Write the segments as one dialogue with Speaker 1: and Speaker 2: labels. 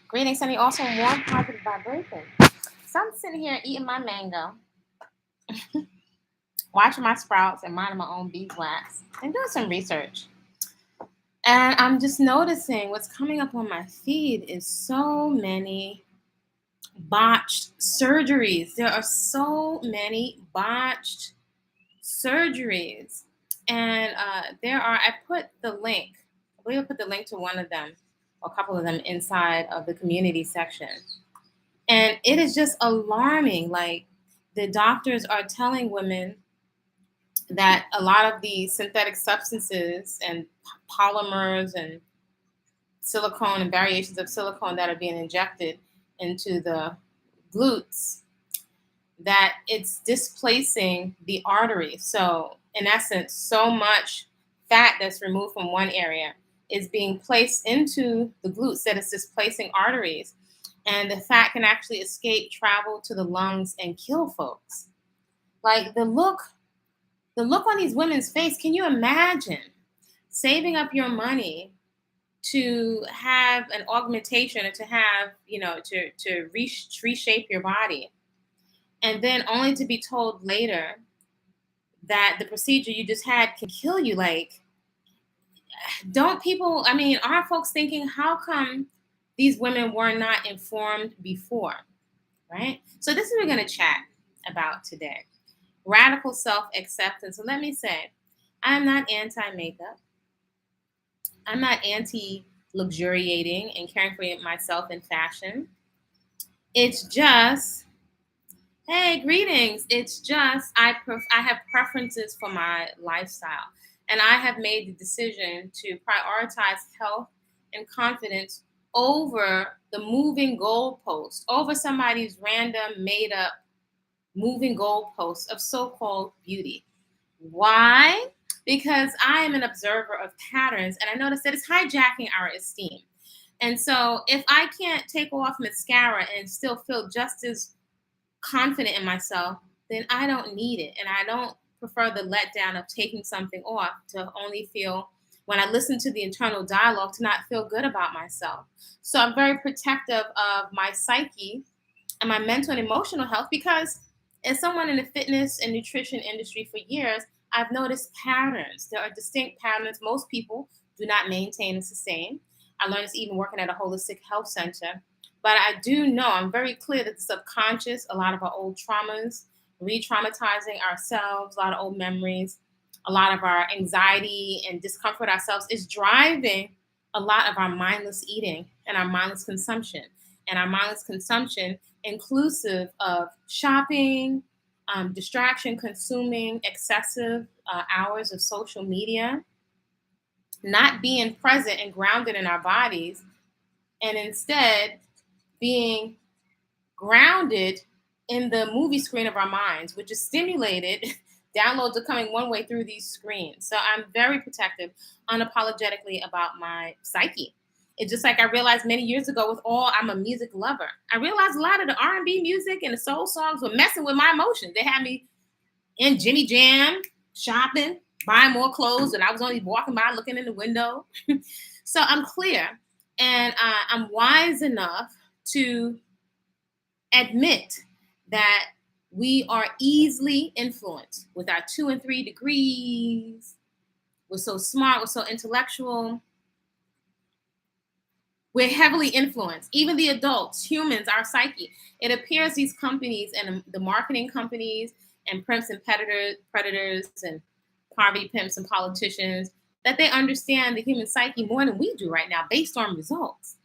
Speaker 1: Greetings, Sunny. Also, more positive vibration. So I'm sitting here eating my mango, watching my sprouts, and minding my own beeswax, and doing some research. And I'm just noticing what's coming up on my feed is so many botched surgeries. There are so many botched surgeries. And I put the link, I believe I put the link to one of them, or a couple of them inside of the community section. And it is just alarming. Like, the doctors are telling women that a lot of the synthetic substances and polymers and silicone and variations of silicone that are being injected into the glutes, that it's displacing the artery. So, in essence, so much fat that's removed from one area is being placed into the glutes that is displacing arteries. And the fat can actually escape, travel to the lungs, and kill folks. Like, the look on these women's face, can you imagine saving up your money to have an augmentation, or to have, to reshape your body, and then only to be told later that the procedure you just had can kill you? Like, don't people, I mean, are folks thinking, how come these women were not informed before, right? So this is what we're going to chat about today. Radical self-acceptance. So let me say, I'm not anti-makeup. I'm not anti-luxuriating and caring for myself in fashion. It's just, hey, greetings. It's just, I have preferences for my lifestyle. And I have made the decision to prioritize health and confidence over the moving goalpost, over somebody's random, made up moving goalposts of so-called beauty. Why? Because I am an observer of patterns, and I notice that it's hijacking our esteem. And so if I can't take off mascara and still feel just as confident in myself, then I don't need it. And I don't prefer the letdown of taking something off to only feel, when I listen to the internal dialogue, to not feel good about myself. So I'm very protective of my psyche and my mental and emotional health, because as someone in the fitness and nutrition industry for years, I've noticed patterns. There are distinct patterns most people do not maintain and sustain. I learned this even working at a holistic health center. But I do know, I'm very clear that the subconscious, a lot of our old traumas, re-traumatizing ourselves, a lot of old memories, a lot of our anxiety and discomfort ourselves is driving a lot of our mindless eating and our mindless consumption. And our mindless consumption inclusive of shopping, distraction, consuming excessive hours of social media, not being present and grounded in our bodies, and instead being grounded in the movie screen of our minds, which is stimulated. Downloads are coming one way through these screens. So I'm very protective, unapologetically about my psyche. It's just like I realized many years ago I'm a music lover. I realized a lot of the R&B music and the soul songs were messing with my emotions. They had me in Jimmy Jam, shopping, buying more clothes, and I was only walking by looking in the window. So I'm clear, and I'm wise enough to admit that we are easily influenced with our 2 and 3 degrees. We're so smart, we're so intellectual. We're heavily influenced. Even the adults, humans, our psyche. It appears these companies and the marketing companies and pimps and predators and poverty pimps and politicians, that they understand the human psyche more than we do right now based on results.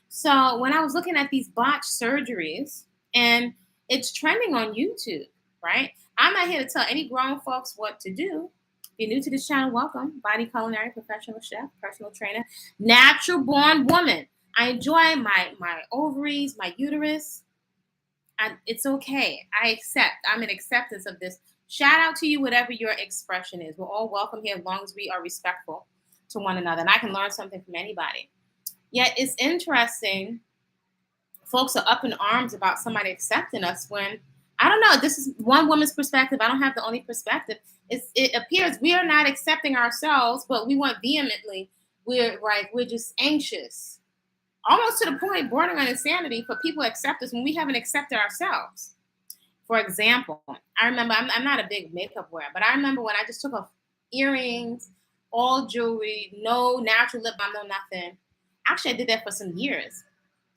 Speaker 1: So when I was looking at these botched surgeries, and it's trending on YouTube, right? I'm not here to tell any grown folks what to do. If you're new to this channel, welcome. Body-Culinary, professional chef, personal trainer, natural born woman. I enjoy my ovaries, my uterus. It's okay. I accept. I'm in acceptance of this. Shout out to you, whatever your expression is. We're all welcome here as long as we are respectful to one another. And I can learn something from anybody. Yet it's interesting, folks are up in arms about somebody accepting us when, I don't know, this is one woman's perspective. I don't have the only perspective. It appears we are not accepting ourselves, but we want vehemently. We're just anxious almost to the point bordering on insanity for people to accept us when we haven't accepted ourselves. For example, I remember, I'm not a big makeup wearer, but I remember when I just took off earrings, all jewelry, no natural lip balm, no nothing. Actually, I did that for some years.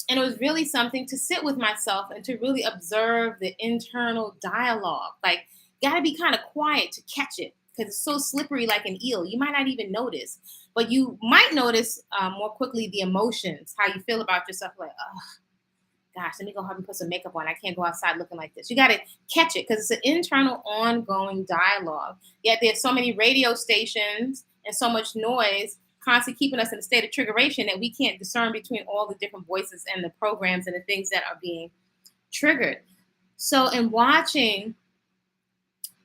Speaker 1: And it was really something to sit with myself and to really observe the internal dialogue. Like, got to be kind of quiet to catch it because it's so slippery like an eel. You might not even notice, but you might notice more quickly the emotions, how you feel about yourself. Like, oh, gosh, let me go help me put some makeup on. I can't go outside looking like this. You got to catch it because it's an internal, ongoing dialogue. Yet there's so many radio stations and so much noise constantly keeping us in a state of triggeration that we can't discern between all the different voices and the programs and the things that are being triggered. So in watching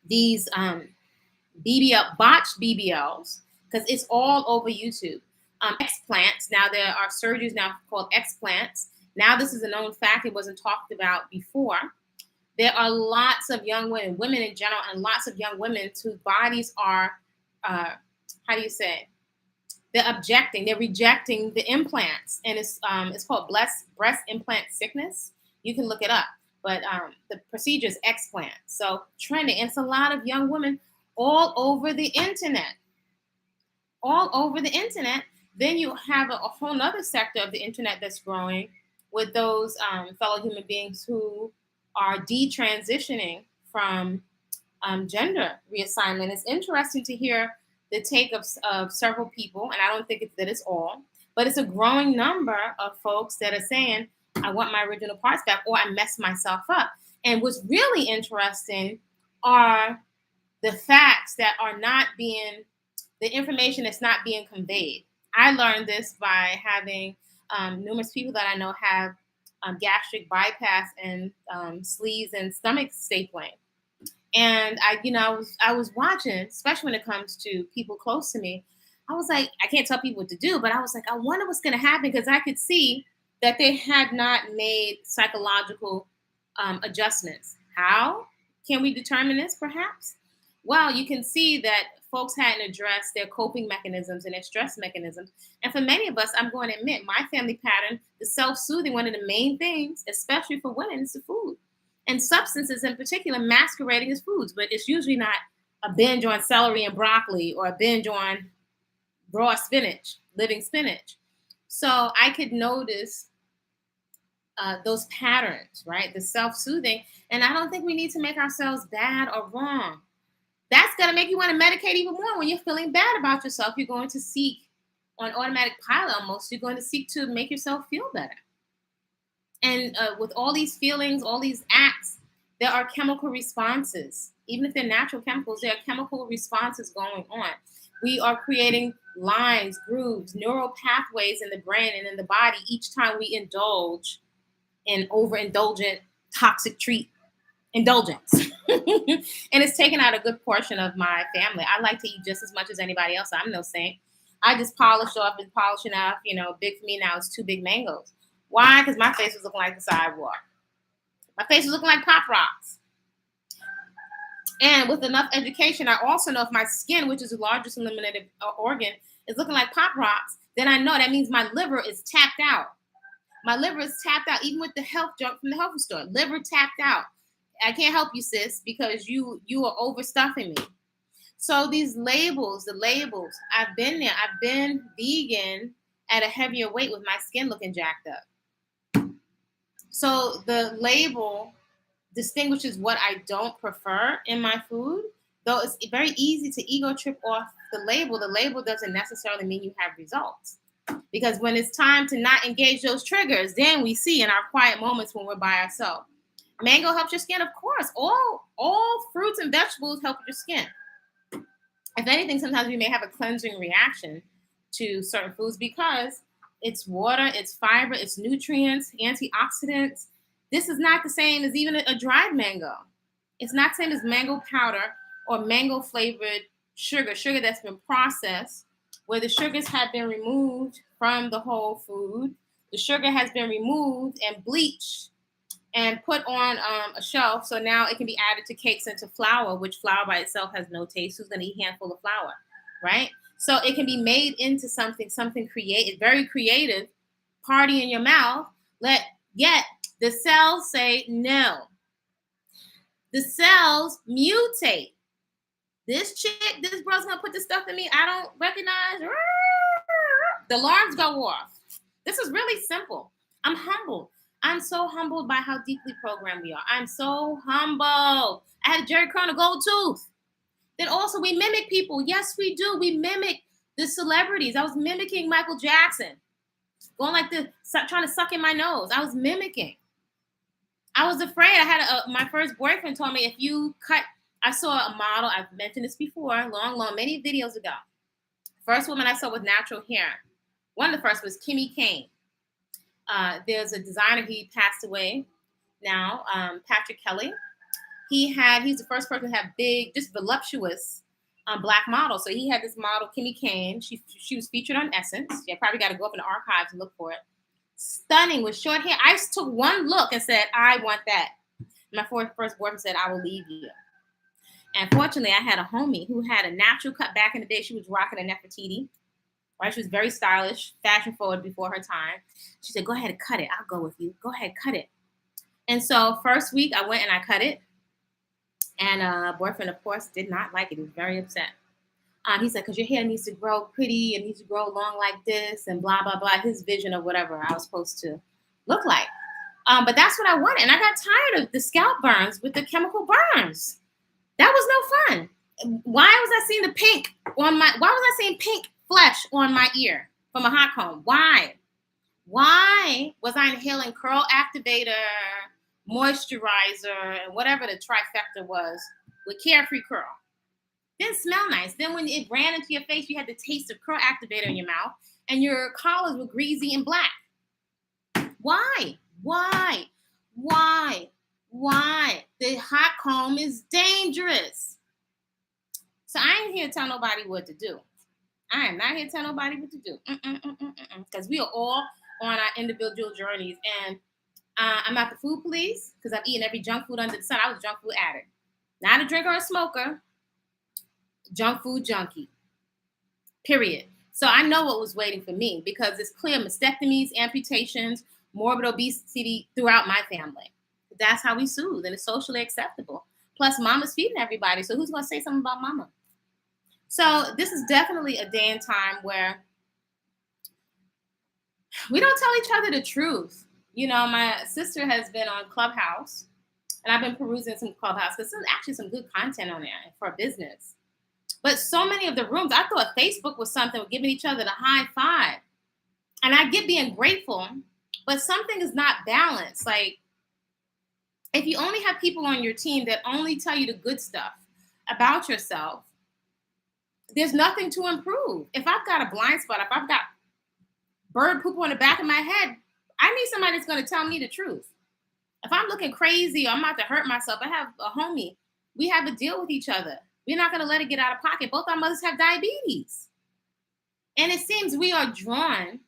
Speaker 1: these botched BBLs, because it's all over YouTube, explants, now there are surgeries now called explants. Now this is a known fact. It wasn't talked about before. There are lots of young women in general, and lots of young women whose bodies are, how do you say, they're rejecting the implants, and it's called breast implant sickness. You can look it up, but the procedure is explant. So trending, and it's a lot of young women all over the internet, Then you have a whole nother sector of the internet that's growing with those fellow human beings who are detransitioning from gender reassignment. It's interesting to hear the take of several people, and I don't think it's all, but it's a growing number of folks that are saying, I want my original parts back, or I messed myself up. And what's really interesting are the facts that are not being, the information that's not being conveyed. I learned this by having numerous people that I know have gastric bypass and sleeves and stomach stapling. And I was watching, especially when it comes to people close to me. I was like, I can't tell people what to do, but I was like, I wonder what's going to happen, because I could see that they had not made psychological adjustments. How can we determine this, perhaps? Well, you can see that folks hadn't addressed their coping mechanisms and their stress mechanisms. And for many of us, I'm going to admit, my family pattern, the self-soothing, one of the main things, especially for women, is the food. And substances in particular masquerading as foods, but it's usually not a binge on celery and broccoli or a binge on raw spinach, living spinach. So I could notice those patterns, right? The self-soothing. And I don't think we need to make ourselves bad or wrong. That's going to make you want to medicate even more. When you're feeling bad about yourself, you're going to seek, on automatic pilot almost, you're going to seek to make yourself feel better. And with all these feelings, all these acts, there are chemical responses. Even if they're natural chemicals, there are chemical responses going on. We are creating lines, grooves, neural pathways in the brain and in the body each time we indulge in overindulgent toxic treat indulgence. And it's taken out a good portion of my family. I like to eat just as much as anybody else. I'm no saint. I just polished off and polishing off, big for me now is 2 big mangoes. Why? Because my face was looking like the sidewalk. My face was looking like Pop Rocks. And with enough education, I also know if my skin, which is the largest eliminated organ, is looking like Pop Rocks, then I know that means my liver is tapped out. My liver is tapped out, even with the health junk from the health store. Liver tapped out. I can't help you, sis, because you are overstuffing me. So these labels, I've been there. I've been vegan at a heavier weight with my skin looking jacked up. So the label distinguishes what I don't prefer in my food, though it's very easy to ego trip off the label. The label doesn't necessarily mean you have results. Because when it's time to not engage those triggers, then we see in our quiet moments when we're by ourselves. Mango helps your skin, of course. All fruits and vegetables help your skin. If anything, sometimes we may have a cleansing reaction to certain foods because it's water, it's fiber, it's nutrients, antioxidants. This is not the same as even a dried mango. It's not the same as mango powder or mango flavored sugar that's been processed, where the sugars have been removed from the whole food. The sugar has been removed and bleached and put on a shelf. So now it can be added to cakes and to flour, which flour by itself has no taste. Who's going to eat a handful of flour, right? So it can be made into something creative, very creative, party in your mouth, yet the cells say no. The cells mutate. This bro's gonna put this stuff in me I don't recognize. The alarms go off. This is really simple. I'm humbled. I'm so humbled by how deeply programmed we are. I'm so humbled. I had a Jerry Curl gold tooth. Then also we mimic people. Yes, we do. We mimic the celebrities. I was mimicking Michael Jackson. Going like this, trying to suck in my nose. I was mimicking. I was afraid. I had my first boyfriend told me if you cut, I saw a model. I've mentioned this before, many videos ago. First woman I saw with natural hair. One of the first was Kimmy Kane. There's a designer, he passed away now, Patrick Kelly. He's the first person to have big, just voluptuous black models. So he had this model, Kimmy Kane. She was featured on Essence. You probably got to go up in the archives and look for it. Stunning with short hair. I just took one look and said, I want that. My first boyfriend said, I will leave you. And fortunately, I had a homie who had a natural cut back in the day. She was rocking a Nefertiti. Right? She was very stylish, fashion forward before her time. She said, go ahead and cut it. I'll go with you. Go ahead, cut it. And so first week I went and I cut it. And boyfriend, of course, did not like it. He was very upset. He said, because your hair needs to grow pretty. It needs to grow long like this and blah, blah, blah. His vision of whatever I was supposed to look like. But that's what I wanted. And I got tired of the scalp burns with the chemical burns. That was no fun. Why was I seeing why was I seeing pink flesh on my ear from a hot comb? Why was I inhaling curl activator, moisturizer, and whatever the trifecta was with Carefree Curl? Didn't smell nice. Then when it ran into your face, you had the taste of curl activator in your mouth, and your collars were greasy and black. Why? The hot comb is dangerous. So I ain't here to tell nobody what to do. I am not here to tell nobody what to do. Because we are all on our individual journeys. And I'm not the food police because I've eaten every junk food under the sun. I was a junk food addict. Not a drinker or a smoker. Junk food junkie. Period. So I know what was waiting for me because it's clear mastectomies, amputations, morbid obesity throughout my family. That's how we soothe, and it's socially acceptable. Plus, mama's feeding everybody, so who's going to say something about mama? So this is definitely a day and time where we don't tell each other the truth. You know, my sister has been on Clubhouse, and I've been perusing some Clubhouse because there's actually some good content on there for business. But so many of the rooms, I thought Facebook was something with giving each other the high five. And I get being grateful, but something is not balanced. Like, if you only have people on your team that only tell you the good stuff about yourself, there's nothing to improve. If I've got a blind spot, if I've got bird poop on the back of my head, I need somebody that's going to tell me the truth. If I'm looking crazy or I'm about to hurt myself, I have a homie. We have a deal with each other. We're not going to let it get out of pocket. Both our mothers have diabetes. And it seems we are drawn,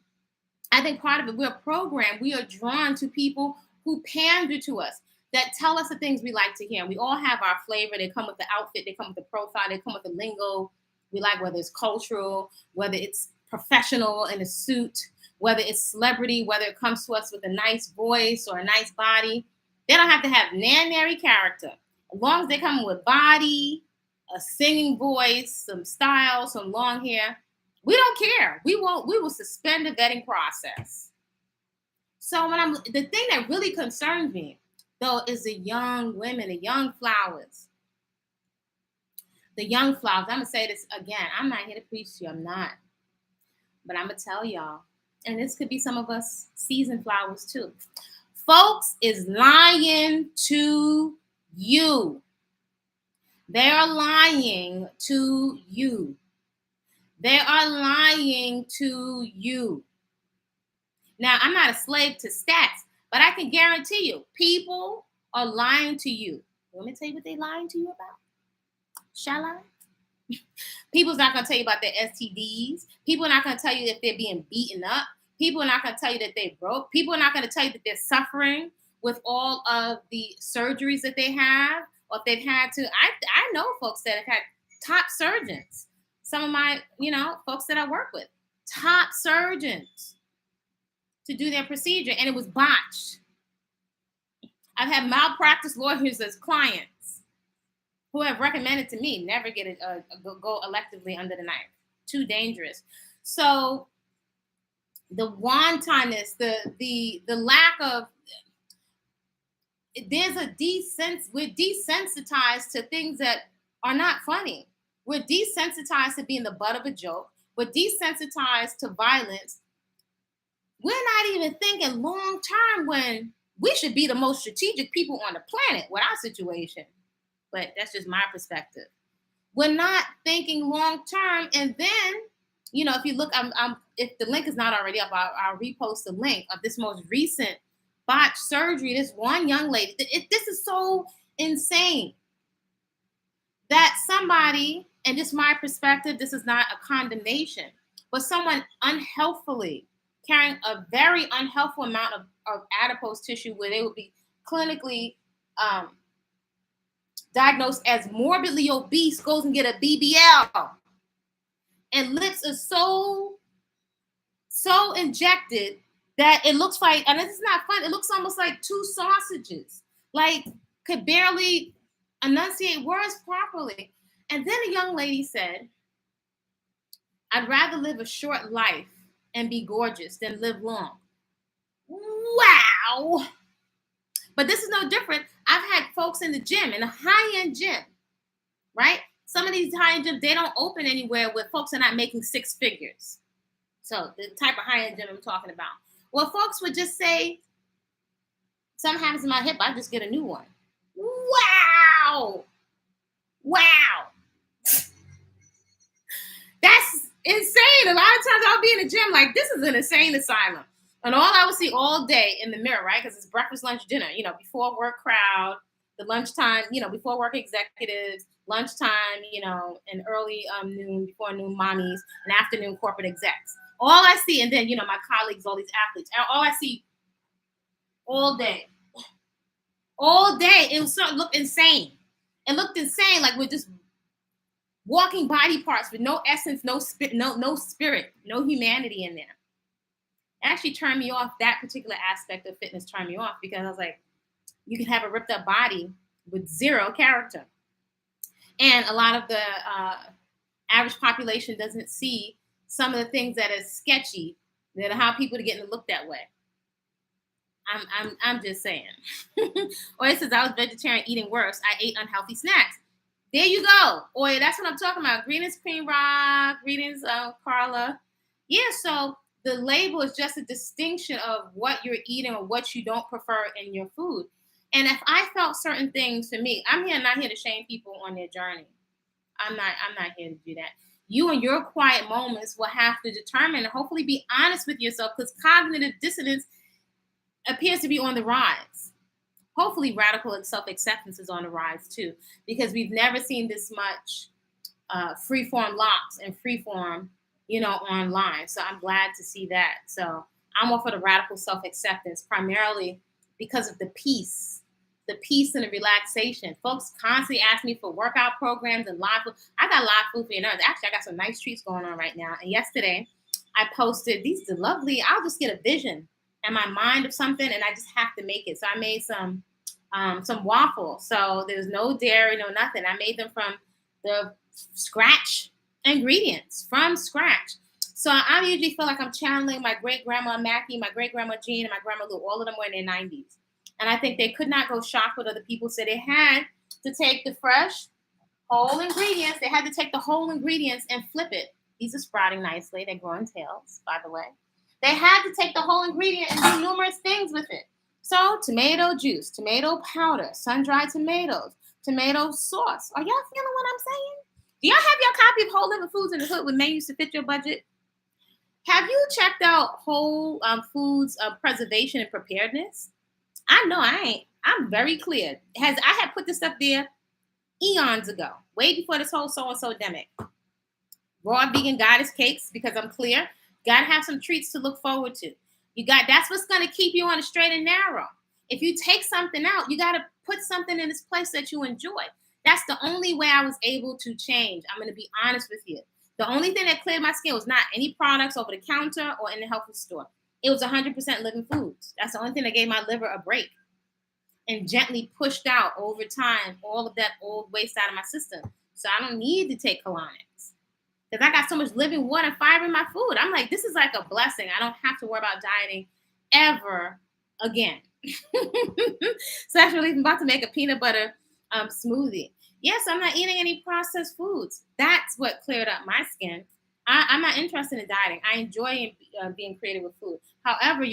Speaker 1: I think part of it, we're programmed, we are drawn to people who pander to us, that tell us the things we like to hear. And we all have our flavor. They come with the outfit. They come with the profile. They come with the lingo we like, whether it's cultural, whether it's professional in a suit, whether it's celebrity, whether it comes to us with a nice voice or a nice body. They don't have to have nary character. As long as they come with body, a singing voice, some style, some long hair, we don't care. We will suspend the vetting process. So the thing that really concerns me, though, is the young women, the young flowers. The young flowers. I'm going to say this again. I'm not here to preach to you. I'm not. But I'm going to tell y'all, and this could be some of us seasoned flowers too. Folks is lying to you. They are lying to you. They are lying to you. Now, I'm not a slave to stats, but I can guarantee you, people are lying to you. Let me tell you what they're lying to you about. Shall I? People's not going to tell you about their STDs. People are not going to tell you that they're being beaten up. People are not going to tell you that they broke. People are not going to tell you that they're suffering with all of the surgeries that they have, or if they've had to. I know folks that have had top surgeons. Some of my, folks that I work with, top surgeons. to do their procedure, and it was botched. I've had malpractice lawyers as clients who have recommended to me never get it go electively under the knife. Too dangerous. So the wantonness, the lack of, there's a we're desensitized to things that are not funny. We're desensitized to being the butt of a joke. We're desensitized to violence. We're not even thinking long term when we should be the most strategic people on the planet with our situation. But that's just my perspective. We're not thinking long term. And then, you know, if you look, if the link is not already up, I'll repost the link of this most recent botched surgery. This one young lady. This is so insane that somebody, and just my perspective, this is not a condemnation, but someone unhealthfully carrying a very unhealthful amount of adipose tissue where they would be clinically diagnosed as morbidly obese goes and get a BBL. And lips are so injected that it looks like, and this is not fun, it looks almost like two sausages. Like, could barely enunciate words properly. And then a young lady said, I'd rather live a short life and be gorgeous than live long. Wow. But this is no different. I've had folks in the gym, in a high-end gym, right? Some of these high-end gyms, they don't open anywhere where folks are not making six figures. So the type of high-end gym I'm talking about. Well, folks would just say, something happens to my hip, I just get a new one. Wow. That's insane. A lot of times I'll be in the gym like, this is an insane asylum. And all I would see all day in the mirror, right? Because it's breakfast, lunch, dinner, you know, before work crowd, the lunchtime, you know, before work executives, lunchtime, you know, and early noon, before noon mommies, and afternoon corporate execs. All I see, and then, you know, my colleagues, all these athletes, all I see all day, it looked insane. It looked insane, like we're just walking body parts with no essence, no spirit, no humanity in there. It actually turned me off. That particular aspect of fitness turned me off because I was like, you can have a ripped up body with zero character. And a lot of the average population doesn't see some of the things that are sketchy, that are how people are getting to look that way. I'm just saying. Or it says I was vegetarian eating worse. I ate unhealthy snacks. There you go. Or that's what I'm talking about. Greetings, Queen Rock. Greetings, Carla. Yeah, so the label is just a distinction of what you're eating or what you don't prefer in your food. And if I felt certain things for me, I'm not here to shame people on their journey. I'm not here to do that. You and your quiet moments will have to determine and hopefully be honest with yourself, because cognitive dissonance appears to be on the rise. Hopefully radical self-acceptance is on the rise too, because we've never seen this much Freeformlocs and freeform, you know, online. So I'm glad to see that. So I'm all for the radical self-acceptance, primarily because of the peace and the relaxation. Folks constantly ask me for workout programs and live food. I got live food for your nerves. Actually, I got some nice treats going on right now. And yesterday I posted these are lovely, I'll just get a vision in my mind of something and I just have to make it. So I made some waffles. So there's no dairy, no nothing. I made them from the scratch ingredients, from scratch. So I usually feel like I'm channeling my great-grandma Mackie, my great-grandma Jean, and my grandma Lou. All of them were in their 90s. And I think they could not go shop with other people. So they had to take the fresh, whole ingredients. They had to take the whole ingredients and flip it. These are sprouting nicely. They're growing tails, by the way. They had to take the whole ingredient and do numerous things with it. So tomato juice, tomato powder, sun-dried tomatoes, tomato sauce. Are y'all feeling what I'm saying? Do y'all have your copy of Whole Living Foods in the Hood with menus to fit your budget? Have you checked out Whole Foods Preservation and Preparedness? I know I ain't. I'm very clear. I had put this stuff there eons ago, way before this whole so-and-so demic. Raw vegan goddess cakes, because I'm clear. Got to have some treats to look forward to. That's what's going to keep you on a straight and narrow. If you take something out, you got to put something in this place that you enjoy. That's the only way I was able to change. I'm going to be honest with you. The only thing that cleared my skin was not any products over the counter or in the health food store. It was 100% living foods. That's the only thing that gave my liver a break and gently pushed out over time all of that old waste out of my system. So I don't need to take colonics because I got so much living water and fiber in my food. I'm like, this is like a blessing. I don't have to worry about dieting ever again. So actually, I'm about to make a peanut butter smoothie. Yes, I'm not eating any processed foods. That's what cleared up my skin. I'm not interested in dieting. I enjoy being creative with food. However,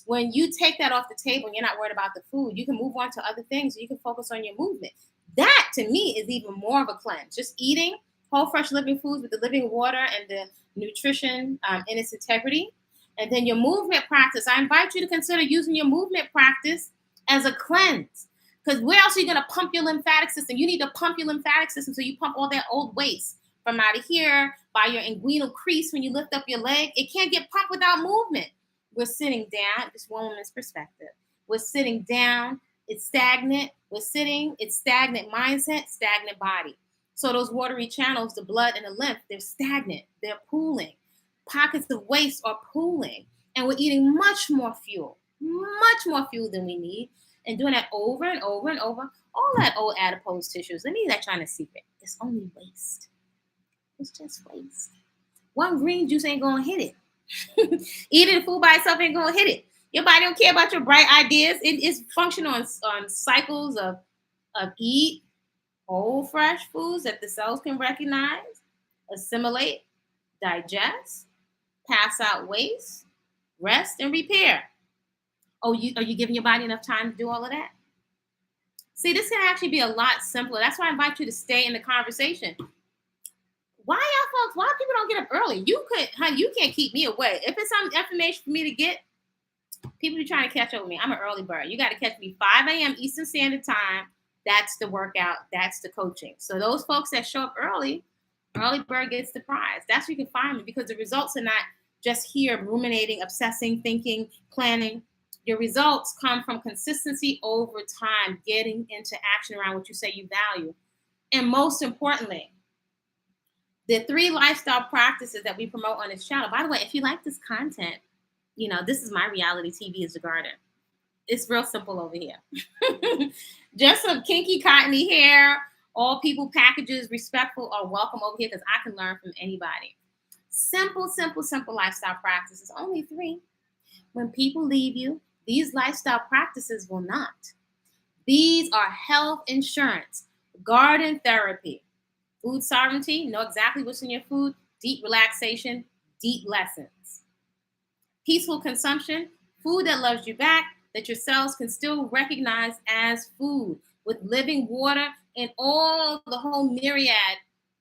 Speaker 1: when you take that off the table and you're not worried about the food, you can move on to other things. You can focus on your movement. That, to me, is even more of a cleanse. Just eating whole, fresh, living foods with the living water and the nutrition in its integrity. And then your movement practice. I invite you to consider using your movement practice as a cleanse. Because where else are you going to pump your lymphatic system? You need to pump your lymphatic system so you pump all that old waste from out of here by your inguinal crease when you lift up your leg. It can't get pumped without movement. We're sitting down, just one woman's perspective. We're sitting down, it's stagnant. We're sitting, it's stagnant mindset, stagnant body. So those watery channels, the blood and the lymph, they're stagnant, they're pooling. Pockets of waste are pooling. And we're eating much more fuel than we need. And doing that over and over and over. All that old adipose tissues, let me let you in a secret. It's only waste. It's just waste. One green juice ain't gonna hit it. Eating food by itself ain't gonna hit it. Your body don't care about your bright ideas. It is functional on cycles of eat whole fresh foods that the cells can recognize, assimilate, digest, pass out waste, rest, and repair. Oh, are you giving your body enough time to do all of that? See, this can actually be a lot simpler. That's why I invite you to stay in the conversation. Why y'all folks, why people don't get up early? You can't keep me away. If it's some information for me to get, people be trying to catch up with me. I'm an early bird. You got to catch me 5 a.m. Eastern Standard Time. That's the workout. That's the coaching. So those folks that show up early bird gets the prize. That's where you can find me because the results are not just here ruminating, obsessing, thinking, planning. Your results come from consistency over time, getting into action around what you say you value. And most importantly, the 3 lifestyle practices that we promote on this channel. By the way, if you like this content, this is my reality TV is the garden. It's real simple over here. Just some kinky, cottony hair, all people packages, respectful, are welcome over here because I can learn from anybody. Simple lifestyle practices. Only 3. When people leave you, these lifestyle practices will not. These are health insurance, garden therapy, food sovereignty, know exactly what's in your food, deep relaxation, deep lessons. Peaceful consumption, food that loves you back, that your cells can still recognize as food, with living water and all the whole myriad,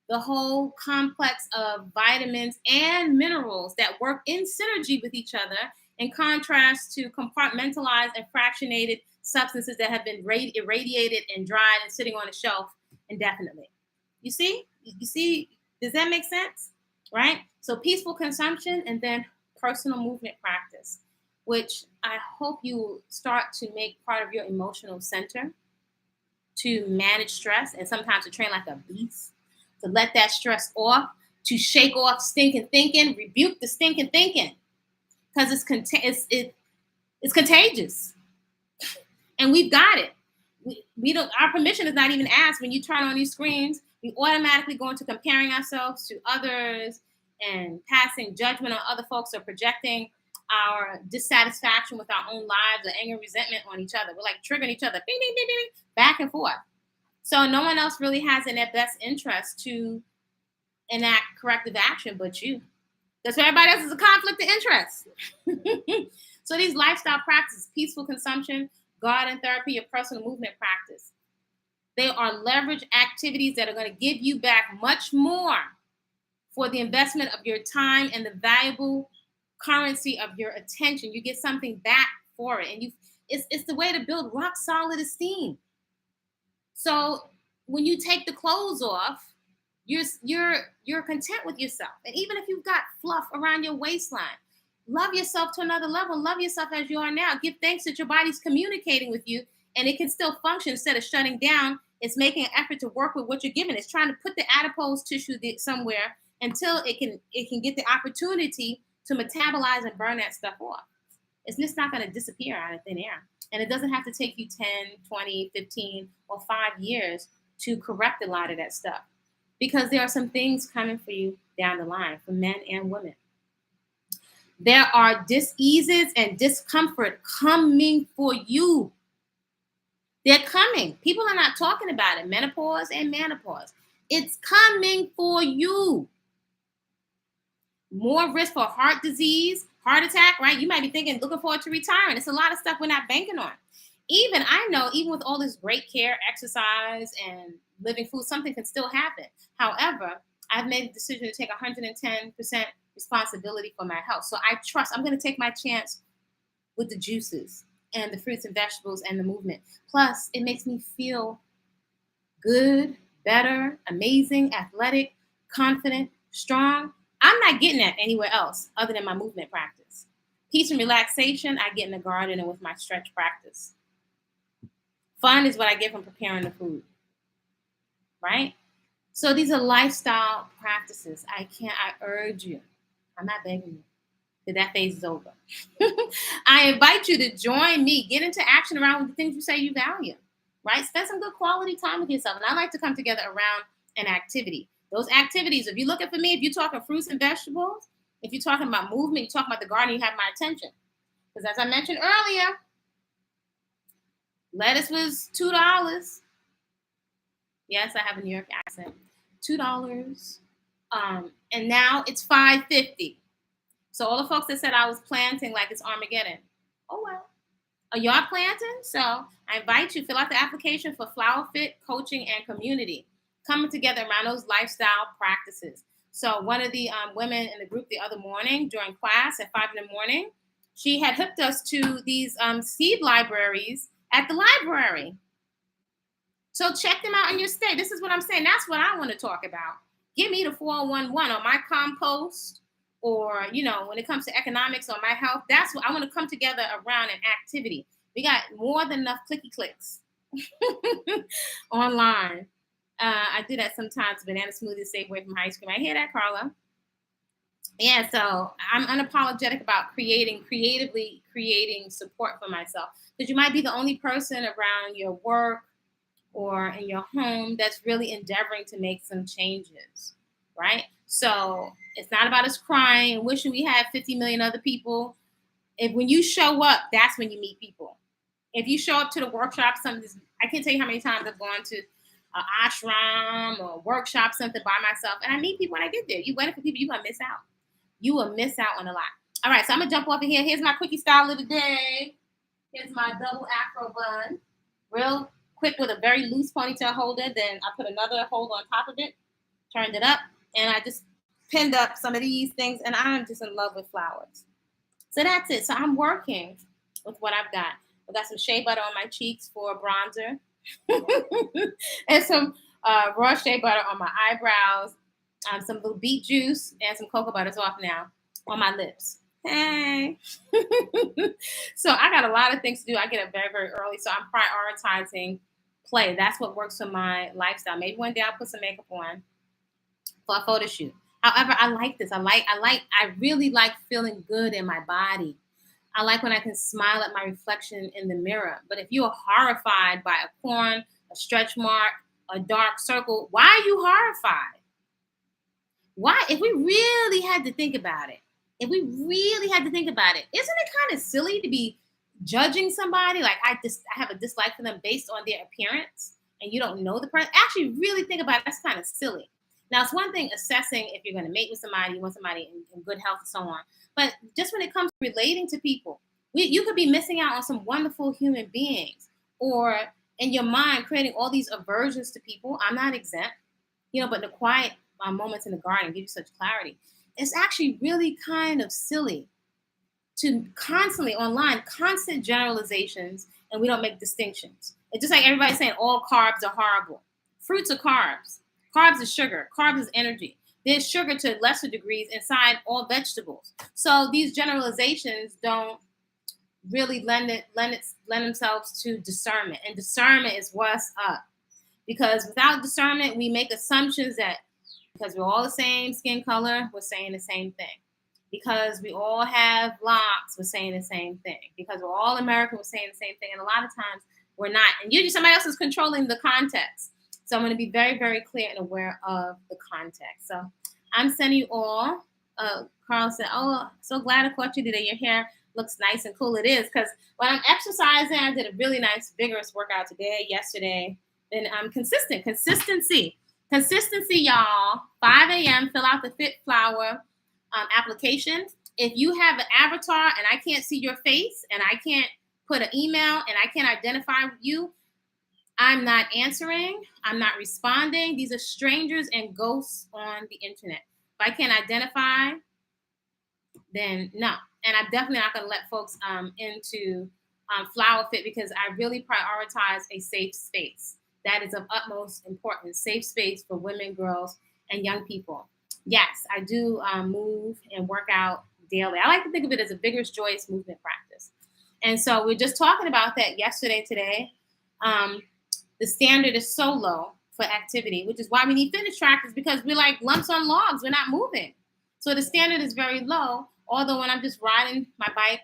Speaker 1: the whole complex of vitamins and minerals that work in synergy with each other, in contrast to compartmentalized and fractionated substances that have been irradiated and dried and sitting on a shelf indefinitely. You see, does that make sense? Right? So peaceful consumption and then personal movement practice, which I hope you start to make part of your emotional center to manage stress and sometimes to train like a beast, to let that stress off, to shake off stinking thinking, rebuke the stinking thinking, because it's contagious, and we've got it. We don't. Our permission is not even asked when you turn on these screens. We automatically go into comparing ourselves to others and passing judgment on other folks or projecting our dissatisfaction with our own lives or anger, resentment on each other. We're like triggering each other, bing, bing, bing, bing, back and forth. So no one else really has in their best interest to enact corrective action but you. Because everybody else is a conflict of interest. So these lifestyle practices, peaceful consumption, garden therapy, your personal movement practice, they are leverage activities that are going to give you back much more for the investment of your time and the valuable currency of your attention. You get something back for it, and it's the way to build rock solid esteem. So when you take the clothes off, you're content with yourself. And even if you've got fluff around your waistline, love yourself to another level. Love yourself as you are now. Give thanks that your body's communicating with you and it can still function instead of shutting down. It's making an effort to work with what you're given. It's trying to put the adipose tissue somewhere until it can get the opportunity to metabolize and burn that stuff off. It's just not going to disappear out of thin air. And it doesn't have to take you 10, 20, 15, or 5 years to correct a lot of that stuff. Because there are some things coming for you down the line, for men and women. There are dis-eases and discomfort coming for you. They're coming. People are not talking about it. Menopause and menopause. It's coming for you. More risk for heart disease, heart attack, right? You might be thinking, looking forward to retiring. It's a lot of stuff we're not banking on. I know, even with all this great care, exercise, and living food, something can still happen. However, I've made a decision to take 110% responsibility for my health. So I trust I'm going to take my chance with the juices and the fruits and vegetables and the movement. Plus, it makes me feel good, better, amazing, athletic, confident, strong. I'm not getting that anywhere else other than my movement practice. Peace and relaxation, I get in the garden and with my stretch practice. Fun is what I get from preparing the food, right? So these are lifestyle practices. I urge you. I'm not begging you. That phase is over. I invite you to join me. Get into action around the things you say you value, right? Spend some good quality time with yourself. And I like to come together around an activity. Those activities, if you're looking for me, if you're talking fruits and vegetables, if you're talking about movement, you're talking about the garden, you have my attention. Because as I mentioned earlier, lettuce was $2. Yes, I have a New York accent. $2. And now it's $5.50. So all the folks that said I was planting like it's Armageddon, oh well. Are y'all planting? So I invite you, fill out the application for Flower Fit Coaching and Community, coming together around those lifestyle practices. So one of the women in the group the other morning during class at 5 in the morning, she had hooked us to these seed libraries at the library. So check them out in your state. This is what I'm saying. That's what I want to talk about. Give me the 411 on my compost, or, when it comes to economics or my health. That's what I want to come together around an activity. We got more than enough clicky clicks online. I do that sometimes. Banana smoothies stay away from ice cream. I hear that, Carla. Yeah, so I'm unapologetic about creatively creating support for myself. Because you might be the only person around your work or in your home that's really endeavoring to make some changes, right? So it's not about us crying and wishing we had 50 million other people. When you show up, that's when you meet people. If you show up to the workshop, I can't tell you how many times I've gone to an ashram or workshop, something by myself, and I meet people when I get there. You wait for people, you're going to miss out. You will miss out on a lot. All right, so I'm going to jump off of here. Here's my quickie style of the day. Here's my double Afro bun. Real quick with a very loose ponytail holder. Then I put another hold on top of it, turned it up, and I just pinned up some of these things, and I'm just in love with flowers. So that's it. So I'm working with what I've got. I've got some shea butter on my cheeks for bronzer and some raw shea butter on my eyebrows, some little beet juice, and some cocoa butter. It's off now on my lips. Hey. So I got a lot of things to do. I get up very, very early, so I'm prioritizing play. That's what works for my lifestyle. Maybe one day I'll put some makeup on for a photo shoot. However, I like this. I really like feeling good in my body. I like when I can smile at my reflection in the mirror. But if you are horrified by a corn, a stretch mark, a dark circle, why are you horrified? Why? If we really had to think about it, isn't it kind of silly to be judging somebody? Like I have a dislike for them based on their appearance, and you don't know the person. Actually, really think about it. That's kind of silly. Now, it's one thing assessing if you're going to mate with somebody, you want somebody in good health and so on. But just when it comes to relating to people, you could be missing out on some wonderful human beings, or in your mind creating all these aversions to people. I'm not exempt, but the quiet moments in the garden give you such clarity. It's actually really kind of silly to constantly online, constant generalizations, and we don't make distinctions. It's just like everybody's saying all carbs are horrible. Fruits are carbs. Carbs is sugar. Carbs is energy. There's sugar to lesser degrees inside all vegetables. So these generalizations don't really lend themselves to discernment. And discernment is what's up. Because without discernment, we make assumptions that because we're all the same skin color, we're saying the same thing. because we all have locs, we're saying the same thing. Because we're all American, we're saying the same thing. And a lot of times we're not. And usually somebody else is controlling the context. So I'm going to be very, very clear and aware of the context. So I'm sending you all. Carl said, oh, so glad I caught you today. Your hair looks nice and cool. It is, because when I'm exercising, I did a really nice, vigorous workout today, yesterday. Then I'm consistent. Consistency, y'all. 5 a.m., fill out the Fit Flower application. If you have an avatar and I can't see your face and I can't put an email and I can't identify you, I'm not answering. I'm not responding. These are strangers and ghosts on the internet. If I can't identify, then no. And I'm definitely not going to let folks into Flower Fit, because I really prioritize a safe space. That is of utmost importance. Safe space for women, girls, and young people. Yes, I do move and work out daily. I like to think of it as a vigorous, joyous movement practice. And so we're just talking about that yesterday, today. The standard is so low for activity, which is why we need fitness trackers, because we're like lumps on logs. We're not moving. So the standard is very low. Although when I'm just riding my bike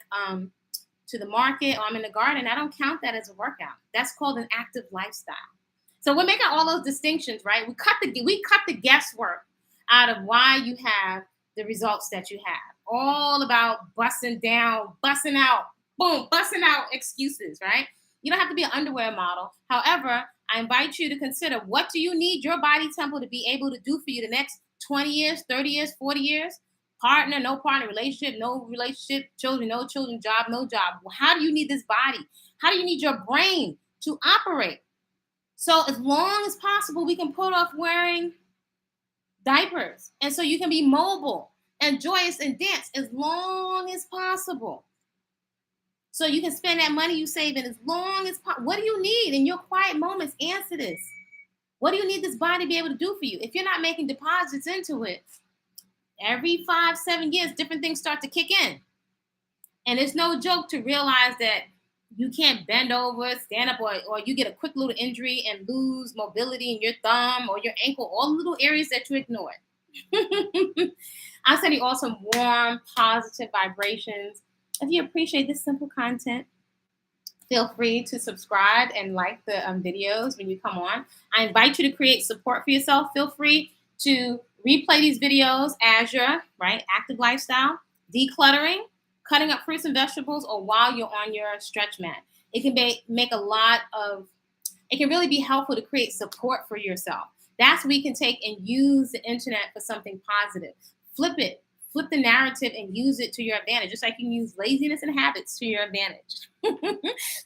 Speaker 1: to the market or I'm in the garden, I don't count that as a workout. That's called an active lifestyle. So we're making all those distinctions, right? We cut the guesswork out of why you have the results that you have. All about busting down, busting out, boom, busting out excuses, right? You don't have to be an underwear model. However, I invite you to consider, what do you need your body temple to be able to do for you the next 20 years, 30 years, 40 years? Partner, no partner, relationship, no relationship, children, no children, job, no job. How do you need this body? How do you need your brain to operate? So as long as possible, we can put off wearing diapers. And so you can be mobile and joyous and dance as long as possible. So you can spend that money you save in as long as possible. What do you need in your quiet moments? Answer this. What do you need this body to be able to do for you? If you're not making deposits into it, every 5-7 years, different things start to kick in. And it's no joke to realize that you can't bend over, stand up, or you get a quick little injury and lose mobility in your thumb or your ankle, all the little areas that you ignored. I'm sending you all some warm, positive vibrations. If you appreciate this simple content, feel free to subscribe and like the videos when you come on. I invite you to create support for yourself. Feel free to replay these videos as you're, right, active lifestyle, decluttering, cutting up fruits and vegetables, or while you're on your stretch mat. It can it can really be helpful to create support for yourself. That's what we can take and use the internet for something positive. Flip the narrative and use it to your advantage, just like you can use laziness and habits to your advantage.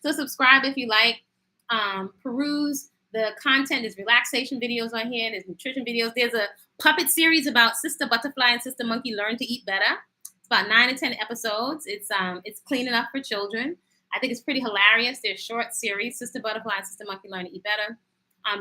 Speaker 1: So subscribe if you like. Peruse the content. There's relaxation videos on here. There's nutrition videos. There's a puppet series about Sister Butterfly and Sister Monkey Learn to Eat Better. It's about 9 to 10 episodes. It's clean enough for children. I think it's pretty hilarious. They're short series. Sister Butterfly and Sister Monkey Learn to Eat Better.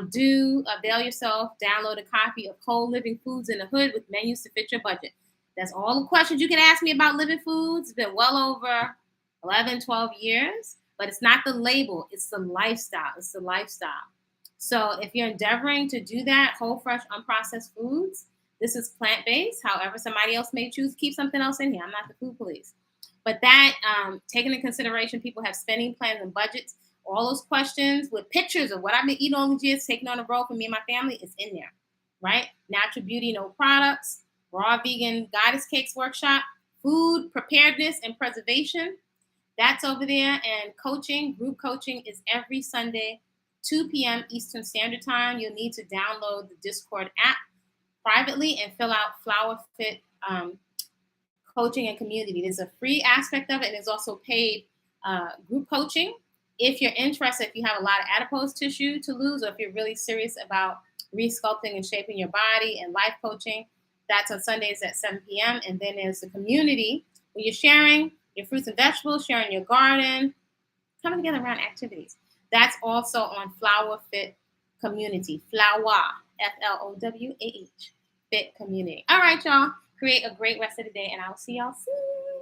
Speaker 1: Do avail yourself. Download a copy of Whole Living Foods in the Hood with menus to fit your budget. That's all the questions you can ask me about living foods. It's been well over 11, 12 years. But it's not the label. It's the lifestyle. It's the lifestyle. So if you're endeavoring to do that, whole, fresh, unprocessed foods, this is plant-based. However, somebody else may choose to keep something else in here. I'm not the food police. But that, taking into consideration, people have spending plans and budgets. All those questions with pictures of what I've been eating all these years, taking on a road for me and my family, is in there, right? Natural beauty, no products, raw vegan goddess cakes workshop, food preparedness and preservation. That's over there. And coaching, group coaching, is every Sunday, 2 p.m. Eastern Standard Time. You'll need to download the Discord app privately and fill out Flower Fit coaching and community. There's a free aspect of it, and there's also paid group coaching. If you're interested, if you have a lot of adipose tissue to lose, or if you're really serious about resculpting and shaping your body, and life coaching, that's on Sundays at 7 p.m. And then there's the community where you're sharing your fruits and vegetables, sharing your garden, coming together around activities. That's also on Flower Fit Community. Flower, Flowah, Fit Community. All right, y'all. Create a great rest of the day, and I'll see y'all soon.